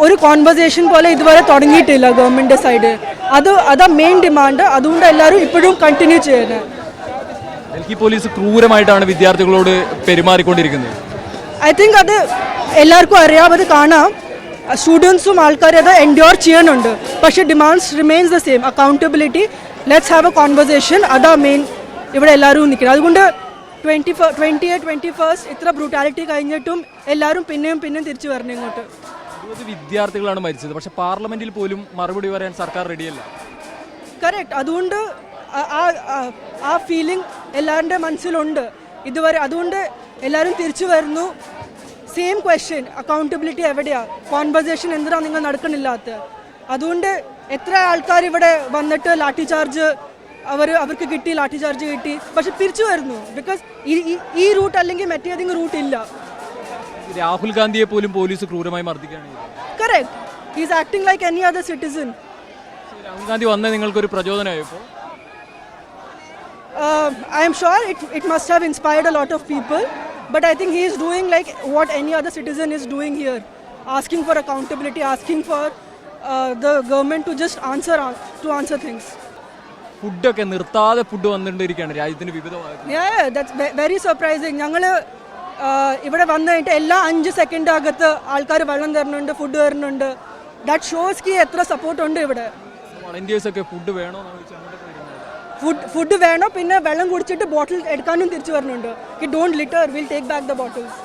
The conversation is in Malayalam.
ഒരു കോൺവെർസേഷൻ പോലെ ഇതുവരെ തുടങ്ങിയിട്ടില്ല ഗവൺമെൻറ് സൈഡ്. അതാ മെയിൻ ഡിമാൻഡ്. അതുകൊണ്ട് എല്ലാവരും ഇപ്പോഴും കണ്ടിന്യൂ ചെയ്യുന്നത്. ഡൽഹി പോലീസ് ക്രൂരമായിട്ടാണ് വിദ്യാർത്ഥികളോട് പെരുമാറിക്കൊണ്ടിരിക്കുന്നത്. ഐ തിങ്ക് അത് എല്ലാവർക്കും അറിയാം, അത് കാണാം. സ്റ്റുഡൻസും ആൾക്കാരും അത് എൻഡ്യോർ ചെയ്യുന്നുണ്ട്. പക്ഷേ demands remains the same. Accountability, let's have A conversation. അതാ മെയിൻ ഇവിടെ എല്ലാവരും നിൽക്കുന്നത്. അതുകൊണ്ട് 21 ഇത്ര ബ്രൂട്ടാലിറ്റി കഴിഞ്ഞിട്ടും എല്ലാവരും പിന്നെയും തിരിച്ചു വരണം ഇങ്ങോട്ട്. 20 വിദ്യാർത്ഥികളാണ് മരിച്ചത്. പക്ഷെ പാർലമെന്റിൽ പോലും മറുപടി പറയാൻ സർക്കാർ റെഡിയല്ല. കറക്റ്റ്. അതുകൊണ്ട് ആ ഫീലിംഗ് എല്ലാവരുടെ മനസ്സിലുണ്ട് ഇതുവരെ. അതുകൊണ്ട് എല്ലാവരും തിരിച്ചു വരുന്നു. സെയിം ക്വസ്റ്റ്യൻ, അക്കൗണ്ടബിലിറ്റി എവിടെയാ? കോൺവെർസേഷൻ എന്തിനാണ് നിങ്ങൾ നടക്കണില്ലാത്ത? അതുകൊണ്ട് എത്ര ആൾക്കാർ ഇവിടെ വന്നിട്ട് ലാഠി ചാർജ് അവർക്ക് കിട്ടി, ലാഠി ചാർജ് കിട്ടി, പക്ഷെ തിരിച്ചു വരുന്നു. ബിക്കോസ് ഈ റൂട്ട് അല്ലെങ്കിൽ മറ്റേതെങ്കിലും റൂട്ട് ഇല്ല. രാഹുൽ ഗാന്ധിയെ പോലും പോലീസ് ക്രൂരമായി മർദ്ദിക്കുകയാണ്. Correct. He is acting like any other citizen. Rahul Gandhi വന്നത് നിങ്ങൾക്കൊരു പ്രചോദനമായപ്പോൾ? I am sure it must have inspired a lot of people, but I think he is doing like what any other citizen is doing here, asking for accountability, asking for the government to just answer things. ഫുഡൊക്കെ നിർത്താതെ ഫുഡ് വന്നിട്ടിരിക്കുകയാണ് രാജ്യത്തിന് വിവിധ ഭാഗത്ത്. Yeah, that's very surprising. ഞങ്ങൾ ഇവിടെ വന്നു കഴിഞ്ഞിട്ട് എല്ലാ 5 സെക്കൻഡ് അകത്ത് ആൾക്കാർ വെള്ളം തരുന്നുണ്ട്, ഫുഡ് തരുന്നുണ്ട്. ദാറ്റ് ഷോസ് കി എത്ര സപ്പോർട്ട് ഉണ്ട് ഇവിടെ. വളണ്ടിയേഴ്സ് ഒക്കെ ഫുഡ് വേണോ ഫുഡ് വേണോ, പിന്നെ വെള്ളം കുടിച്ചിട്ട് ബോട്ടിൽ എടുക്കാനും തിരിച്ചു വരുന്നുണ്ട്. Don't litre, will take back the bottles.